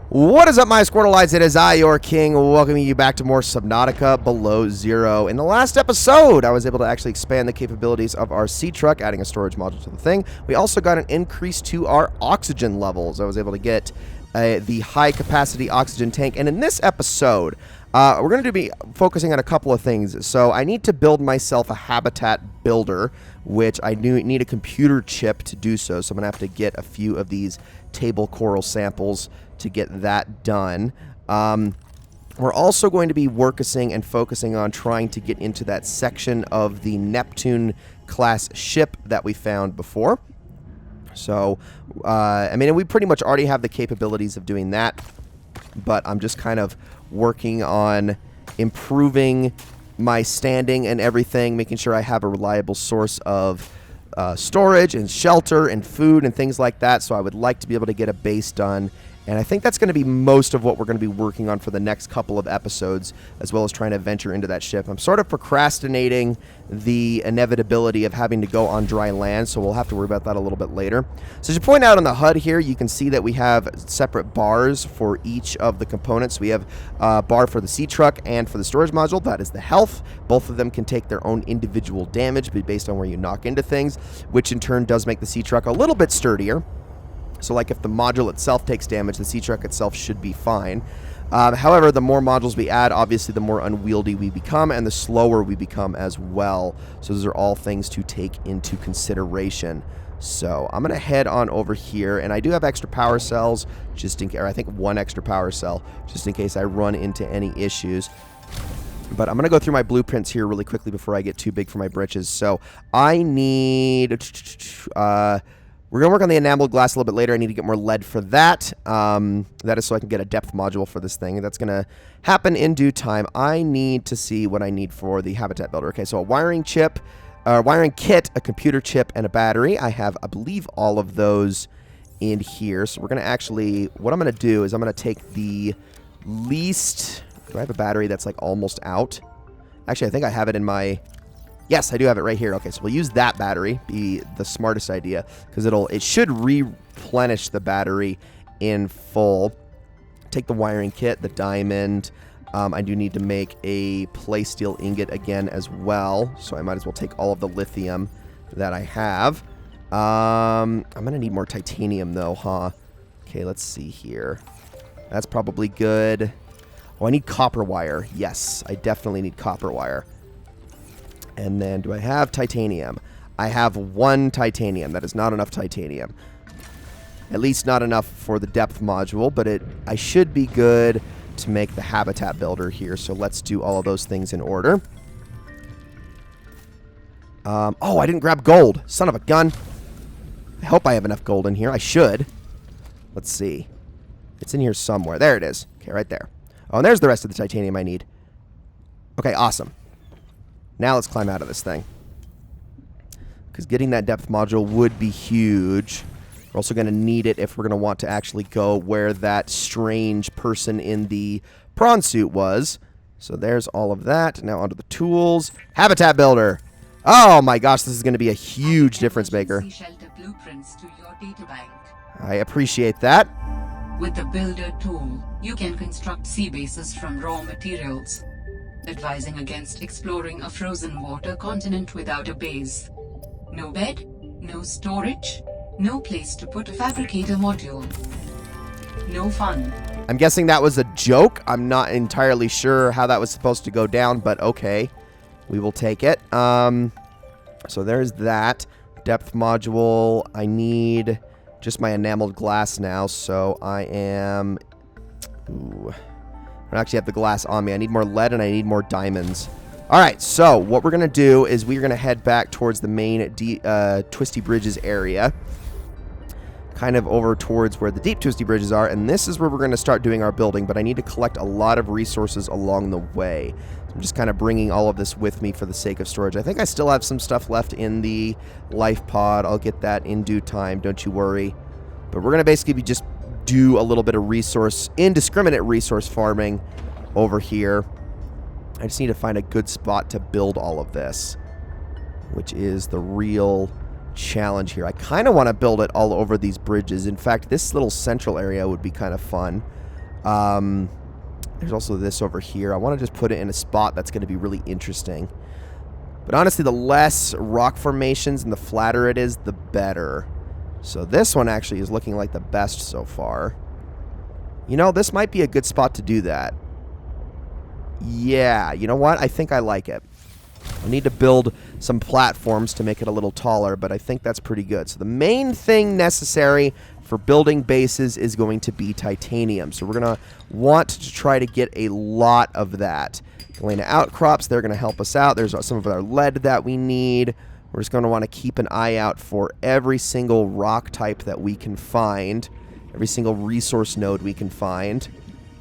What is up, my Squirtleites? It is I, your king, welcoming you back to more Subnautica Below Zero. In the last episode, I was able to actually expand the capabilities of our sea truck, adding a storage module to the thing. We also got an increase to our oxygen levels. I was able to get the high-capacity oxygen tank. And in this episode, we're going to be focusing on a couple of things. So I need to build myself a habitat builder, which I need a computer chip to do so. So I'm going to have to get a few of these table coral samples to get that done. We're also going to be focusing on trying to get into that section of the Neptune class ship that we found before. So, I mean, we pretty much already have the capabilities of doing that, but I'm just kind of working on improving my standing and everything, making sure I have a reliable source of storage and shelter and food and things like that. So I would like to be able to get a base done. And I think that's going to be most of what we're going to be working on for the next couple of episodes, as well as trying to venture into that ship. I'm sort of procrastinating the inevitability of having to go on dry land, so we'll have to worry about that a little bit later. So as you point out on the HUD here, you can see that we have separate bars for each of the components. We have a bar for the sea truck and for the storage module. That is the health. Both of them can take their own individual damage based on where you knock into things, which in turn does make the sea truck a little bit sturdier. So like if the module itself takes damage, the sea truck itself should be fine. However, the more modules we add, obviously the more unwieldy we become and the slower we become as well. So those are all things to take into consideration. So I'm going to head on over here, and I do have extra power cells, just in case, or I think one extra power cell, just in case I run into any issues. But I'm going to go through my blueprints here really quickly before I get too big for my britches. So I need... we're going to work on the enameled glass a little bit later. I need to get more lead for that. That is so I can get a depth module for this thing. That's going to happen in due time. I need to see what I need for the habitat builder. Okay, so a wiring chip, wiring kit, a computer chip, and a battery. I have, I believe, all of those in here. So we're going to actually, what I'm going to do is I'm going to take the least, do I have a battery that's like almost out? Actually, I think I have it in my... Yes, I do have it right here. Okay, so we'll use that battery, be the smartest idea, because it should replenish the battery in full. Take the wiring kit, the diamond. I do need to make a play steel ingot again as well, so I might as well take all of the lithium that I have. I'm going to need more titanium, though, huh? Okay, let's see here. That's probably good. Oh, I need copper wire. Yes, I definitely need copper wire. And then, do I have titanium? I have one titanium. That is not enough titanium. At least not enough for the depth module, but I should be good to make the habitat builder here. So let's do all of those things in order. Oh, I didn't grab gold. Son of a gun. I hope I have enough gold in here. I should. Let's see. It's in here somewhere. There it is. Okay, right there. Oh, and there's the rest of the titanium I need. Okay, awesome. Now let's climb out of this thing, because getting that depth module would be huge. We're also going to need it if we're going to want to actually go where that strange person in the prawn suit was. So there's all of that. Now onto the tools. Habitat builder. Oh my gosh, this is going to be a huge difference maker. I appreciate that. With the builder tool, you can construct sea bases from raw materials, advising against exploring a frozen water continent without a base. No bed, no storage, no place to put a fabricator module. No fun. I'm guessing that was a joke. I'm not entirely sure how that was supposed to go down, but okay. We will take it. So there's that. Depth module. I need just my enameled glass now, so I am... Ooh... I don't actually have the glass on me. I need more lead and I need more diamonds. Alright, so what we're going to do is we're going to head back towards the main Twisty Bridges area. Kind of over towards where the deep Twisty Bridges are. And this is where we're going to start doing our building. But I need to collect a lot of resources along the way. So I'm just kind of bringing all of this with me for the sake of storage. I think I still have some stuff left in the life pod. I'll get that in due time. Don't you worry. But we're going to basically be just... do a little bit of indiscriminate resource farming over here. I just need to find a good spot to build all of this, which is the real challenge here. I kind of want to build it all over these bridges. In fact, this little central area would be kind of fun. There's also this over here. I want to just put it in a spot that's going to be really interesting. But honestly, the less rock formations and the flatter it is, the better. So this one actually is looking like the best so far. You know, this might be a good spot to do that. Yeah, you know what? I think I like it. I need to build some platforms to make it a little taller, but I think that's pretty good. So the main thing necessary for building bases is going to be titanium. So we're going to want to try to get a lot of that. Galena outcrops, they're going to help us out. There's some of our lead that we need. We're just going to want to keep an eye out for every single rock type that we can find, every single resource node we can find,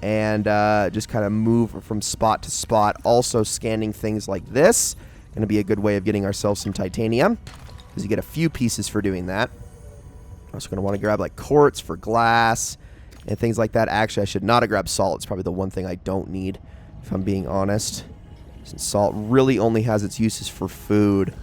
and just kind of move from spot to spot. Also scanning things like this. Going to be a good way of getting ourselves some titanium, because you get a few pieces for doing that. Also going to want to grab like quartz for glass and things like that. Actually, I should not have grabbed salt. It's probably the one thing I don't need, if I'm being honest, since salt really only has its uses for food.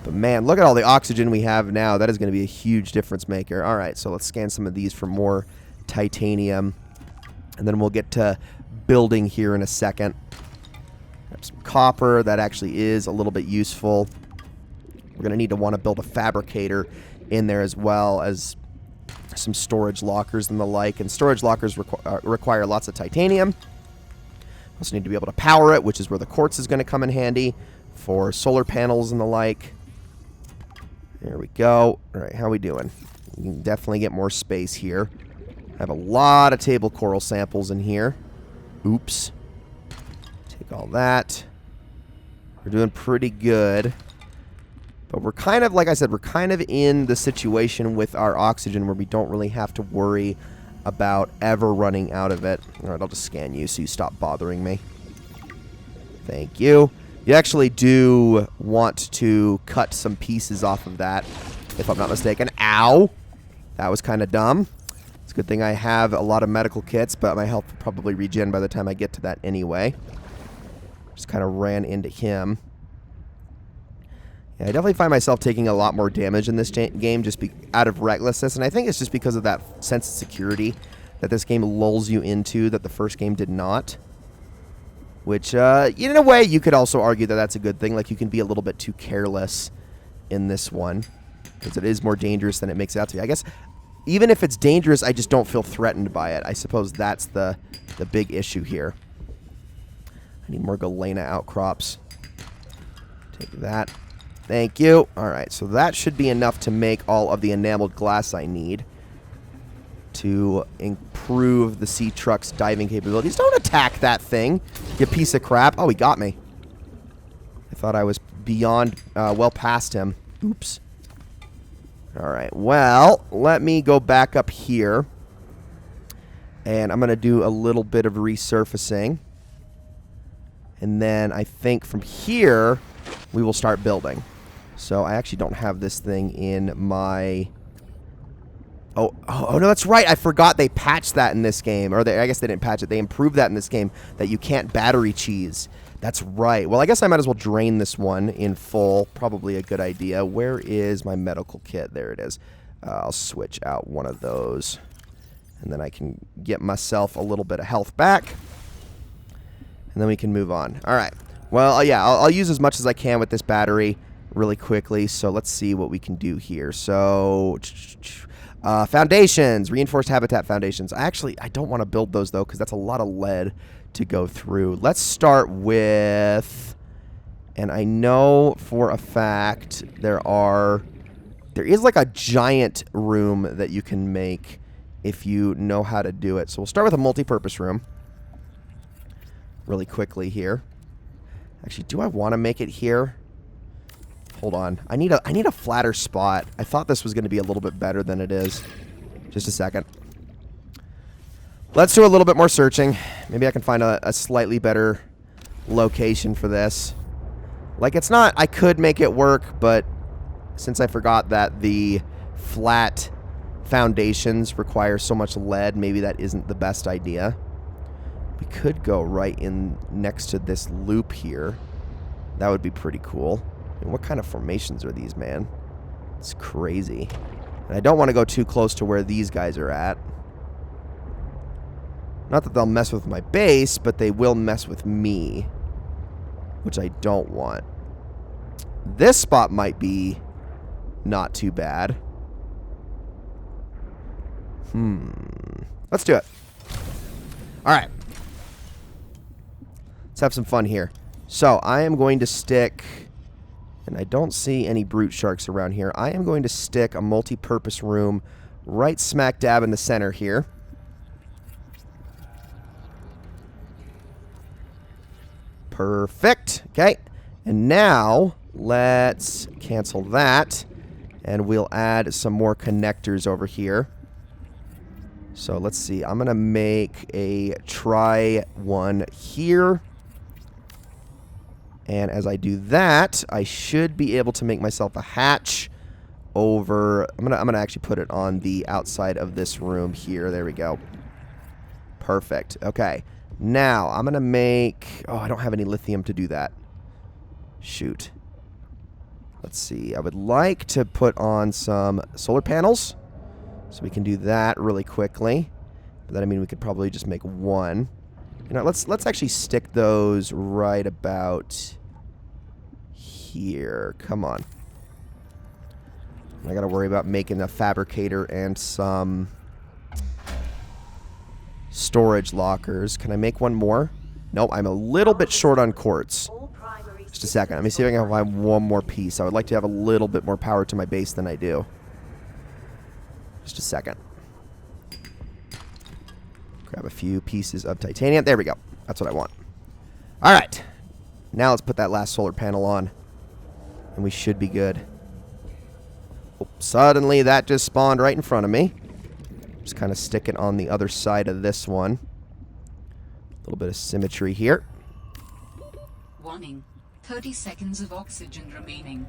But man, look at all the oxygen we have now. That is going to be a huge difference maker. All right, so let's scan some of these for more titanium, and then we'll get to building here in a second. Grab some copper. That actually is a little bit useful. We're going to want to build a fabricator in there, as well as some storage lockers and the like. And storage lockers require lots of titanium. Also need to be able to power it, which is where the quartz is going to come in handy for solar panels and the like. There we go. All right, how we doing? We can definitely get more space here. I have a lot of table coral samples in here. Oops. Take all that. We're doing pretty good. But we're kind of, like I said, we're kind of in the situation with our oxygen where we don't really have to worry about ever running out of it. All right, I'll just scan you so you stop bothering me. Thank you. You actually do want to cut some pieces off of that, if I'm not mistaken. Ow! That was kind of dumb. It's a good thing I have a lot of medical kits, but my health will probably regen by the time I get to that anyway. Just kind of ran into him. Yeah, I definitely find myself taking a lot more damage in this game just out of recklessness, and I think it's just because of that sense of security that this game lulls you into that the first game did not. Which, in a way, you could also argue that that's a good thing. Like, you can be a little bit too careless in this one, because it is more dangerous than it makes it out to be. I guess, even if it's dangerous, I just don't feel threatened by it. I suppose that's the big issue here. I need more Galena outcrops. Take that. Thank you. Alright, so that should be enough to make all of the enameled glass I need to improve the sea truck's diving capabilities. Don't attack that thing, you piece of crap. Oh, he got me. I thought I was beyond, well past him. Oops. Alright, well, let me go back up here. And I'm going to do a little bit of resurfacing. And then I think from here, we will start building. So I actually don't have this thing in my... Oh, no, that's right. I forgot they patched that in this game. Or I guess they didn't patch it. They improved that in this game, that you can't battery cheese. That's right. Well, I guess I might as well drain this one in full. Probably a good idea. Where is my medical kit? There it is. I'll switch out one of those. And then I can get myself a little bit of health back. And then we can move on. All right. Well, yeah, I'll use as much as I can with this battery really quickly. So let's see what we can do here. So, foundations, reinforced habitat foundations. I don't want to build those, though, because that's a lot of lead to go through. Let's start with, and I know for a fact there is like a giant room that you can make if you know how to do it. So we'll start with a multi-purpose room really quickly here. Actually, do I want to make it here? Hold on. I need a flatter spot. I thought this was going to be a little bit better than it is. Just a second. Let's do a little bit more searching. Maybe I can find a slightly better location for this. Like, it's not... I could make it work, but since I forgot that the flat foundations require so much lead, maybe that isn't the best idea. We could go right in next to this loop here. That would be pretty cool. And what kind of formations are these, man? It's crazy. And I don't want to go too close to where these guys are at. Not that they'll mess with my base, but they will mess with me, which I don't want. This spot might be not too bad. Let's do it. All right. Let's have some fun here. So I am going to stick, and I don't see any brute sharks around here. I am going to stick a multi-purpose room right smack dab in the center here. Perfect. Okay. And now let's cancel that, and we'll add some more connectors over here. So let's see. I'm going to make a try one here. And as I do that, I should be able to make myself a hatch over. I'm gonna actually put it on the outside of this room here. There we go. Perfect. Okay. Now I'm gonna make. Oh, I don't have any lithium to do that. Shoot. Let's see. I would like to put on some solar panels, so we can do that really quickly. But that, I mean, we could probably just make one. You know, let's actually stick those right about here. Come on. I gotta worry about making a fabricator and some storage lockers. Can I make one more? Nope, I'm a little bit short on quartz. Just a second. Let me see if I can find one more piece. I would like to have a little bit more power to my base than I do. Just a second. Grab a few pieces of titanium. There we go. That's what I want. All right. Now let's put that last solar panel on, and we should be good. Oh, suddenly that just spawned right in front of me. Just kind of stick it on the other side of this one. A little bit of symmetry here. Warning. 30 seconds of oxygen remaining.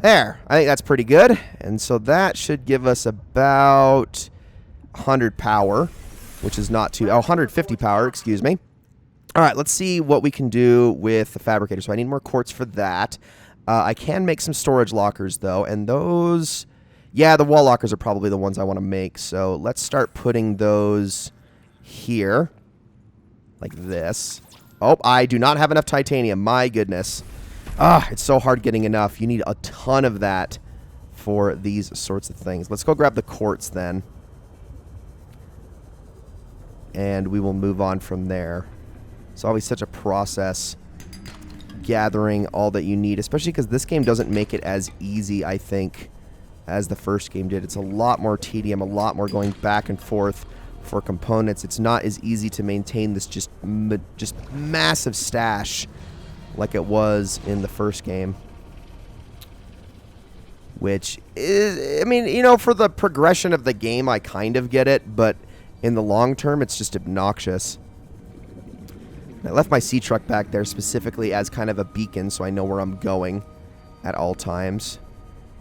There. I think that's pretty good. And so that should give us about 100 power, which is not too... Oh, 150 power, excuse me. All right, let's see what we can do with the fabricator. So I need more quartz for that. I can make some storage lockers, though, and those... Yeah, the wall lockers are probably the ones I want to make. So let's start putting those here, like this. Oh, I do not have enough titanium. My goodness. Ah, it's so hard getting enough. You need a ton of that for these sorts of things. Let's go grab the quartz then. And we will move on from there. It's always such a process gathering all that you need, especially because this game doesn't make it as easy, I think, as the first game did. It's a lot more tedium, a lot more going back and forth for components. It's not as easy to maintain this just massive stash like it was in the first game. Which is, I mean, you know, for the progression of the game, I kind of get it, but in the long term, it's just obnoxious. I left my sea truck back there specifically as kind of a beacon, so I know where I'm going at all times.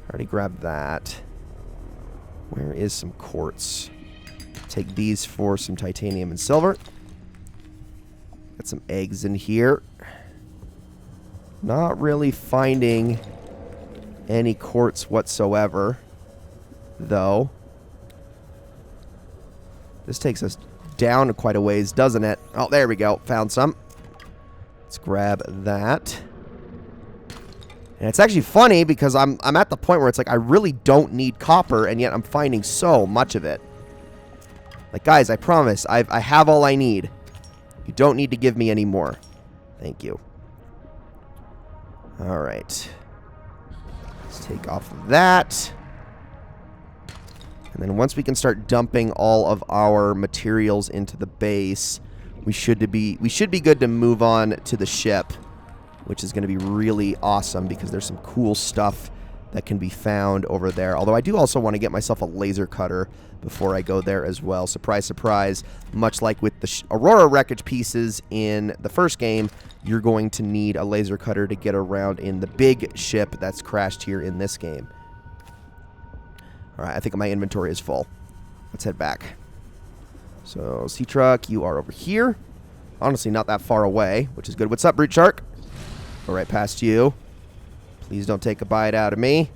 I already grabbed that. Where is some quartz? Take these for some titanium and silver. Got some eggs in here. Not really finding any quartz whatsoever, though. This takes us down quite a ways, doesn't it? Oh, there we go. Found some. Let's grab that. And it's actually funny because I'm at the point where it's like I really don't need copper, and yet I'm finding so much of it. Like, guys, I promise, I have all I need. You don't need to give me any more. Thank you. All right. Let's take off of that. And then once we can start dumping all of our materials into the base, we should be good to move on to the ship, which is going to be really awesome because there's some cool stuff that can be found over there. Although I do also want to get myself a laser cutter before I go there as well. Surprise, surprise. Much like with the Aurora wreckage pieces in the first game, you're going to need a laser cutter to get around in the big ship that's crashed here in this game. All right, I think my inventory is full. Let's head back. So, Sea Truck, you are over here. Honestly, not that far away, which is good. What's up, Brute Shark? Go right past you. Please don't take a bite out of me.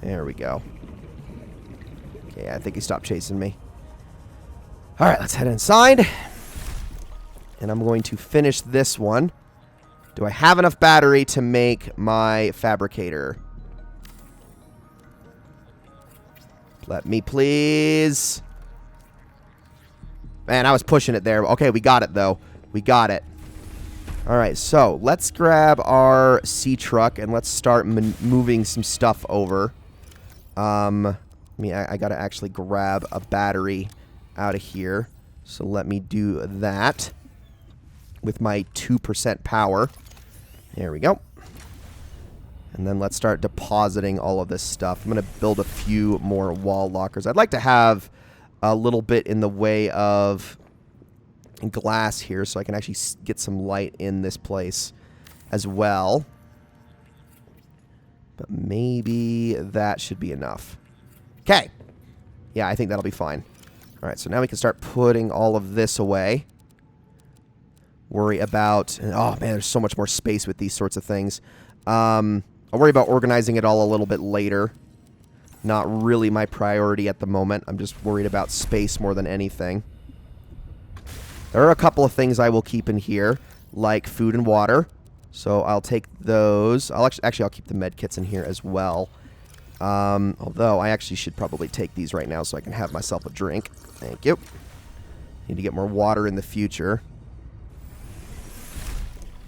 There we go. Okay, I think he stopped chasing me. All right, let's head inside. And I'm going to finish this one. Do I have enough battery to make my fabricator? Let me, please. Man, I was pushing it there. Okay, we got it, though. We got it. All right, so let's grab our sea truck and let's start moving some stuff over. I got to actually grab a battery out of here. So let me do that with my 2% power. There we go. And then let's start depositing all of this stuff. I'm going to build a few more wall lockers. I'd like to have a little bit in the way of glass here so I can actually get some light in this place as well. But maybe that should be enough. Okay. Yeah, I think that'll be fine. All right, so now we can start putting all of this away. Worry about... Oh, man, there's so much more space with these sorts of things. I'll worry about organizing it all a little bit later. Not really my priority at the moment. I'm just worried about space more than anything. There are a couple of things I will keep in here, like food and water. So I'll take those. I'll keep the med kits in here as well. Although I actually should probably take these right now so I can have myself a drink. Thank you. Need to get more water in the future.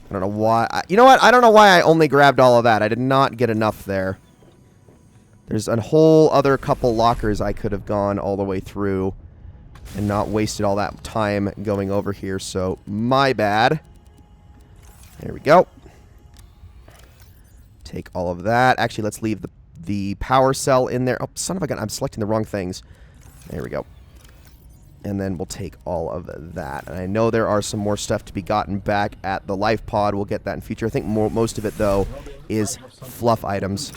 I don't know why. You know what? I don't know why I only grabbed all of that. I did not get enough there. There's a whole other couple lockers I could have gone all the way through and not wasted all that time going over here. So, my bad. There we go. Take all of that. Actually, let's leave the power cell in there. Oh, son of a gun. I'm selecting the wrong things. There we go. And then we'll take all of that. And I know there are some more stuff to be gotten back at the life pod. We'll get that in future. I think most of it, though, is fluff items.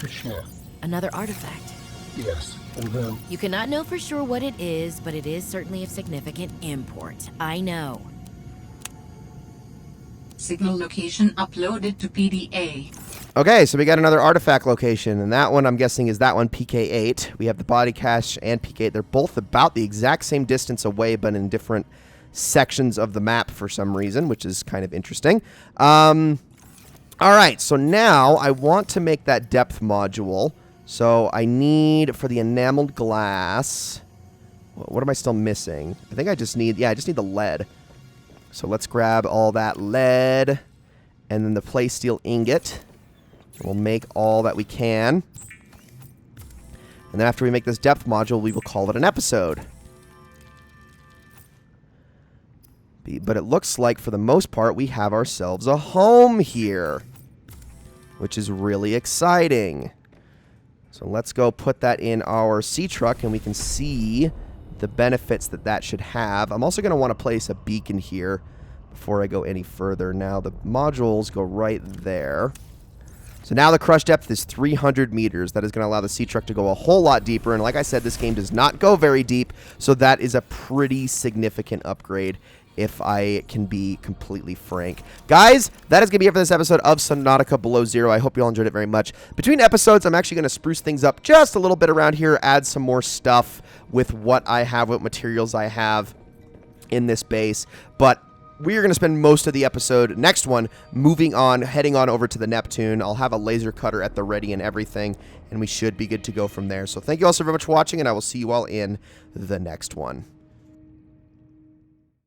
Another artifact. Yes, and then... You cannot know for sure what it is, but it is certainly of significant import. I know. Signal location uploaded to PDA. Okay, so we got another artifact location, and that one I'm guessing is that one, PK8. We have the body cache and PK8. They're both about the exact same distance away, but in different sections of the map for some reason, which is kind of interesting. All right, so now I want to make that depth module. So I need, for the enameled glass, what am I still missing? I think I just need, I just need the lead. So let's grab all that lead, and then the play steel ingot. We'll make all that we can. And then after we make this depth module, we will call it an episode. But it looks like, for the most part, we have ourselves a home here, which is really exciting. So let's go put that in our sea truck, and we can see the benefits that that should have. I'm also going to want to place a beacon here before I go any further. Now, the modules go right there. So now the crush depth is 300 meters. That is going to allow the sea truck to go a whole lot deeper. And like I said, this game does not go very deep, so that is a pretty significant upgrade, if I can be completely frank. Guys, that is going to be it for this episode of Subnautica Below Zero. I hope you all enjoyed it very much. Between episodes, I'm actually going to spruce things up just a little bit around here, add some more stuff with what I have, what materials I have in this base. But we are going to spend most of the episode, next one, moving on, heading on over to the Neptune. I'll have a laser cutter at the ready and everything, and we should be good to go from there. So thank you all so very much for watching, and I will see you all in the next one.